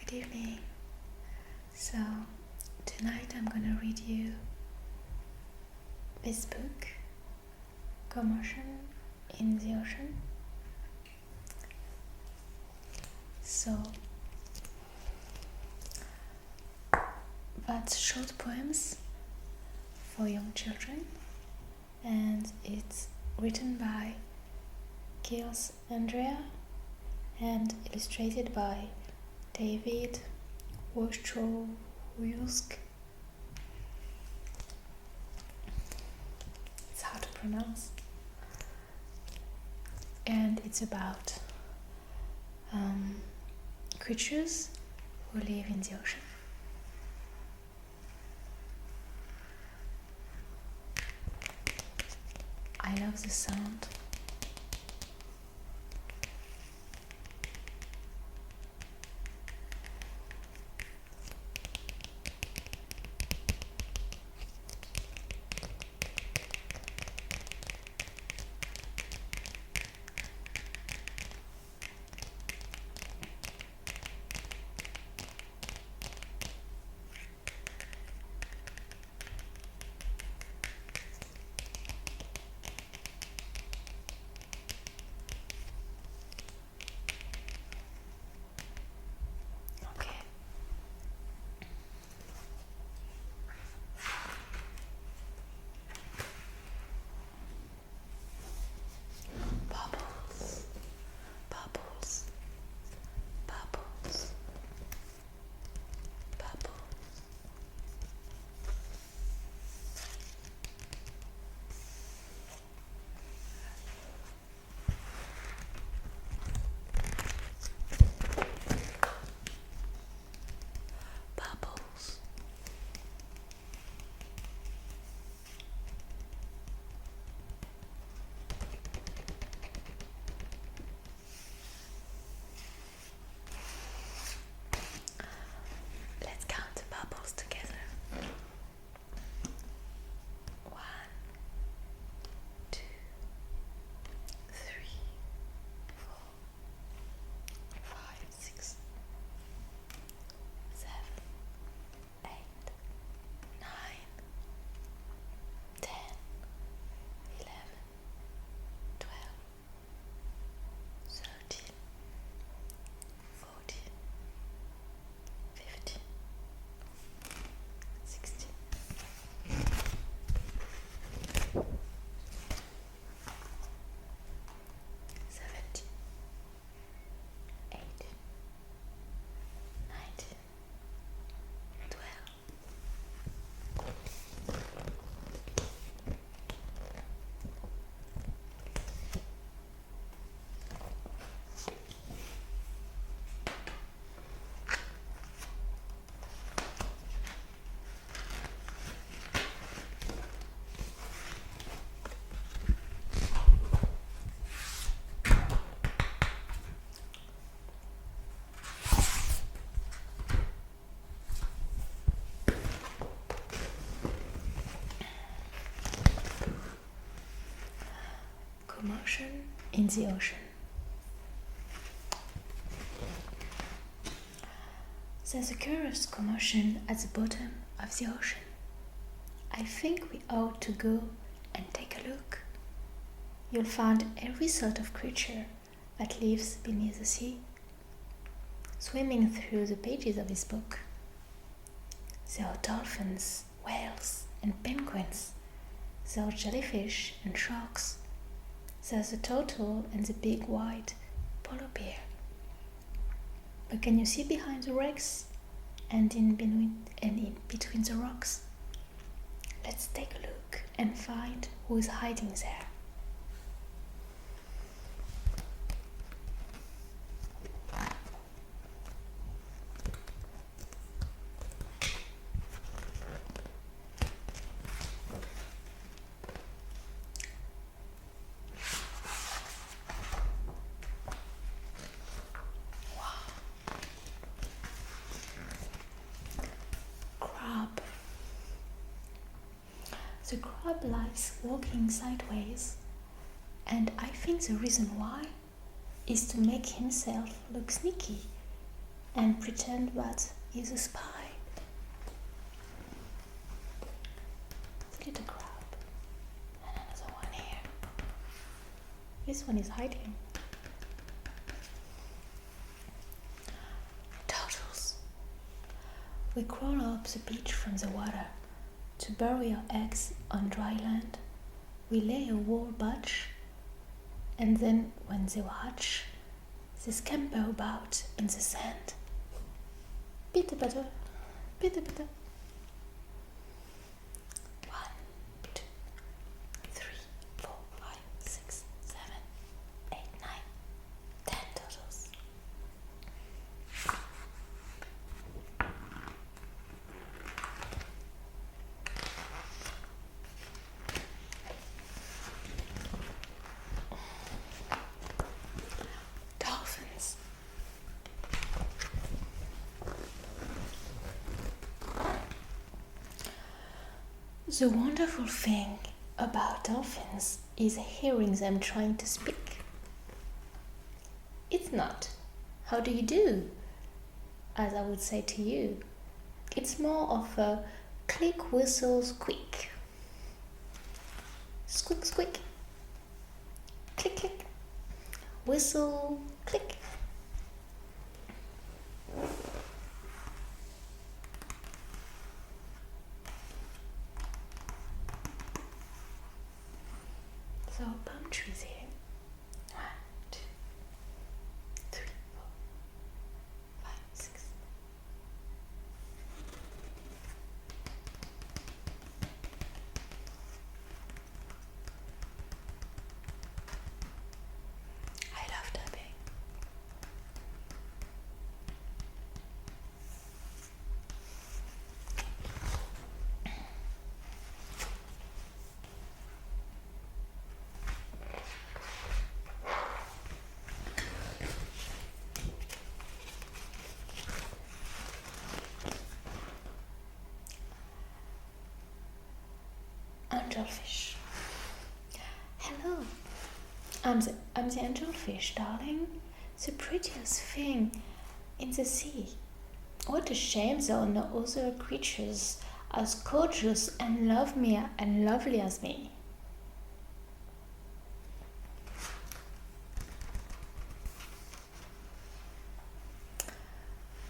Good evening. So tonight I'm gonna read you this book, Commotion in the Ocean. So that's short poems for young children, and it's written by Giles Andreae and illustrated by David Wojciechowski. It's hard to pronounce. And it's about creatures who live in the ocean. I love the sound. Commotion in the ocean. There's a curious commotion at the bottom of the ocean. I think we ought to go and take a look. You'll find every sort of creature that lives beneath the sea, swimming through the pages of this book. There are dolphins, whales, and penguins. There are jellyfish and sharks. There's the turtle and the big white polar bear. But can you see behind the wrecks and in between the rocks? Let's take a look and find who is hiding there. The crab likes walking sideways, and I think the reason why is to make himself look sneaky and pretend that he's a spy. Little crab. And another one here. This one is hiding. Turtles. We crawl up the beach from the water to bury our eggs on dry land. We lay a wool batch, and then when they hatch, they scamper about in the sand. Peter butter, Peter butter. 1, 2, 3, 4, 5, 6, 7, 8, 9, 10 turtles. Dolphins. The wonderful thing about dolphins is hearing them trying to speak. It's not, how do you do, as I would say to you. It's more of a click, whistle, squeak. Squeak, squeak. Click, click. Whistle, click. So palm trees here. 1, 2, 3, 4, 5, 6. I love tapping. Angelfish. Hello. I'm the angelfish, darling. The prettiest thing in the sea. What a shame there are no other creatures as gorgeous and lovely as me.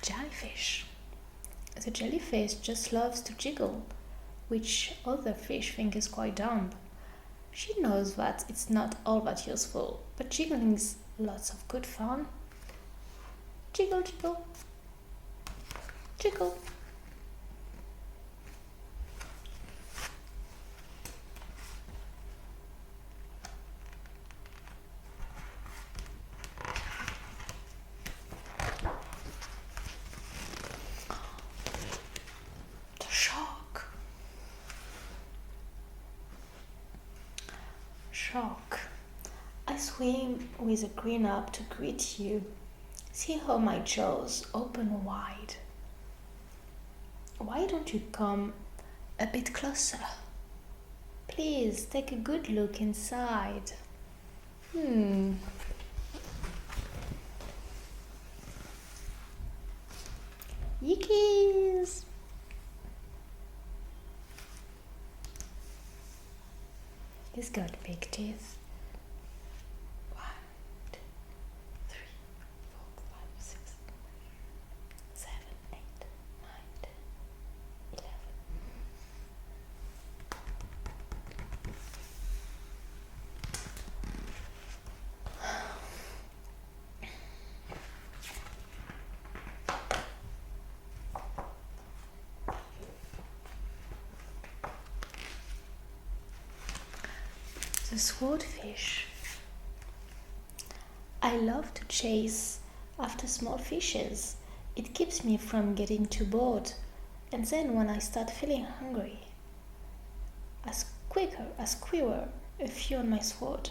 Jellyfish. The jellyfish just loves to jiggle, which other fish think is quite dumb. She knows that it's not all that useful, but jiggling's lots of good fun. Jiggle, jiggle, jiggle. The shark. Shark. I swim with a grin up to greet you. See how my jaws open wide. Why don't you come a bit closer? Please take a good look inside. Yikes! He's got big teeth. 1, 2, 3, 4, 5, 6, 7, 8, 9, 10, 11. The swordfish. I love to chase after small fishes. It keeps me from getting too bored. And then when I start feeling hungry, I skewer a few on my sword.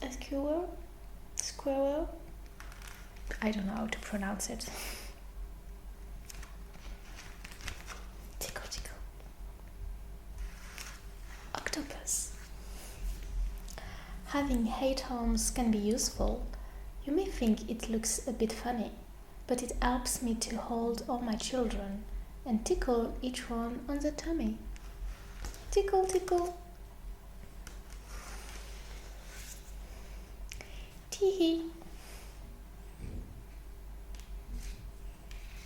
A skewer? I don't know how to pronounce it. Tickle, tickle. Octopus. Having 8 arms can be useful. You may think it looks a bit funny, but it helps me to hold all my children and tickle each one on the tummy. Tickle, tickle. Tee-hee.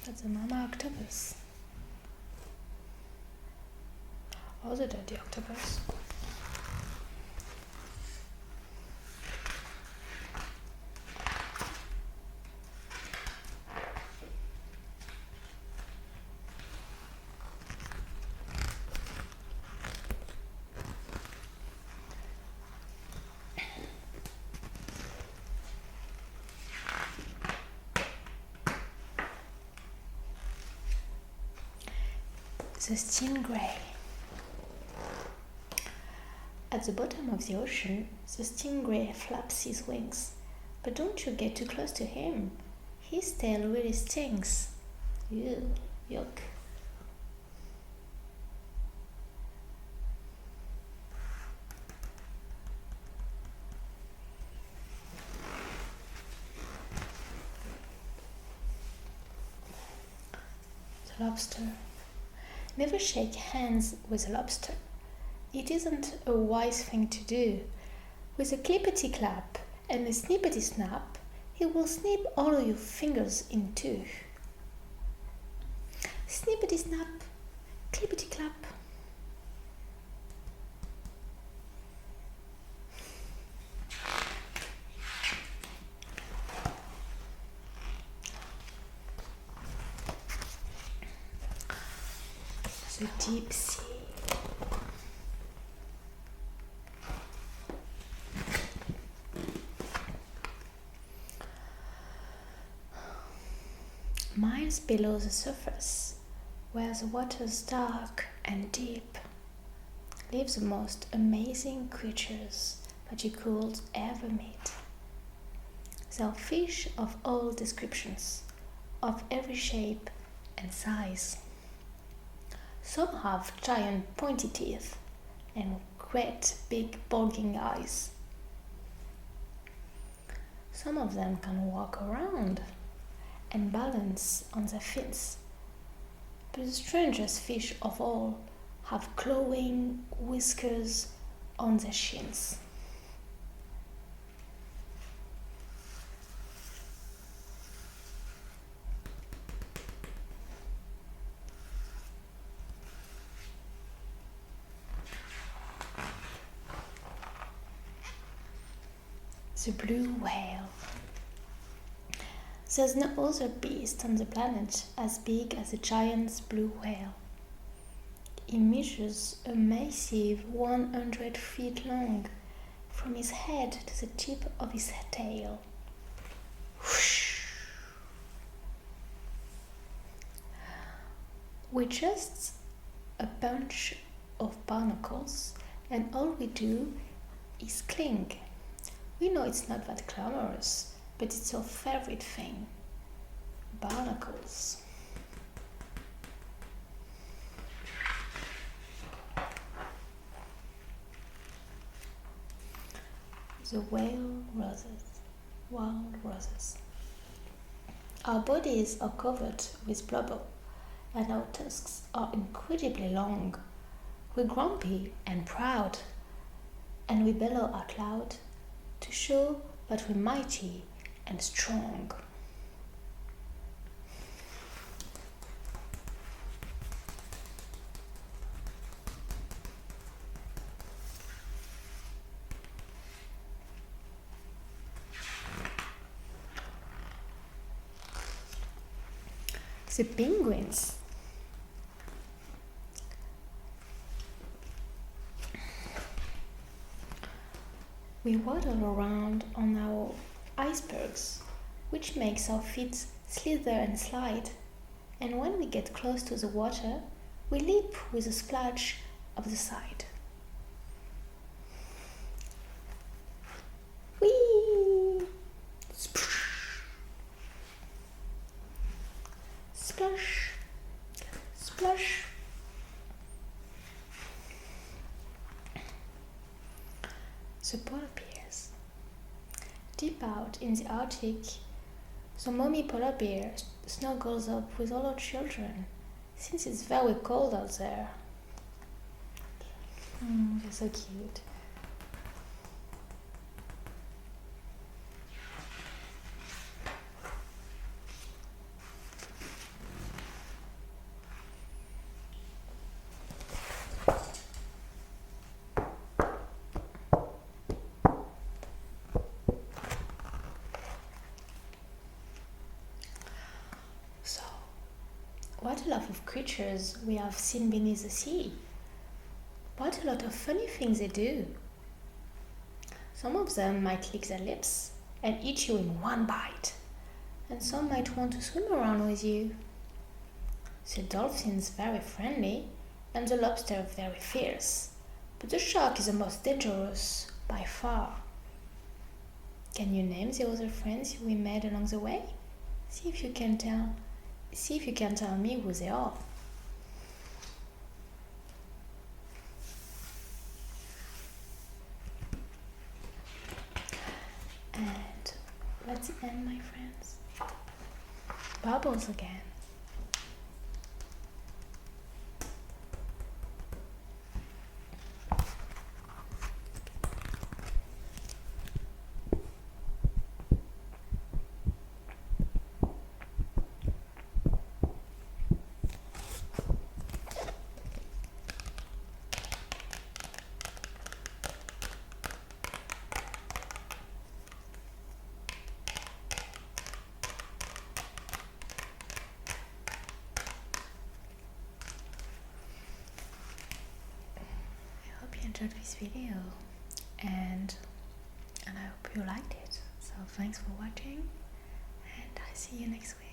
That's a mama octopus. Or the daddy octopus. The stingray. At the bottom of the ocean, the stingray flaps his wings. But don't you get too close to him. His tail really stings. Ew, yuck. The lobster. Never shake hands with a lobster. It isn't a wise thing to do. With a clippity clap and a snippety snap, he will snip all of your fingers in two. Snippety snap, clippity clap. The deep sea. Miles below the surface, where the water's dark and deep, live the most amazing creatures that you could ever meet. There are fish of all descriptions, of every shape and size. Some have giant pointy teeth and great big bulging eyes. Some of them can walk around and balance on their fins. But the strangest fish of all have glowing whiskers on their shins. The blue whale. There's no other beast on the planet as big as a giant blue whale. He measures a massive 100 feet long, from his head to the tip of his tail. Whoosh. We're just a bunch of barnacles, and all we do is cling. We know it's not that glamorous, but it's our favorite thing. Barnacles. The whale roses, wild roses. Our bodies are covered with blubber, and our tusks are incredibly long. We're grumpy and proud, and we bellow out loud to show that we're mighty and strong. The penguins. We waddle around on our icebergs, which makes our feet slither and slide. And when we get close to the water, we leap with a splash of the side. Whee! Splash! Splash! The polar bears. deep out in the Arctic, the mommy polar bear snuggles up with all her children, since it's very cold out there. They're so cute. So, what a lot of creatures we have seen beneath the sea. What a lot of funny things they do. Some of them might lick their lips and eat you in one bite, and some might want to swim around with you. The dolphin's very friendly and the lobster very fierce, but the shark is the most dangerous by far. Can you name the other friends we made along the way? See if you can tell me who they are. And that's the end, my friends. Bubbles again. Enjoyed this video and I hope you liked it. So thanks for watching and I see you next week.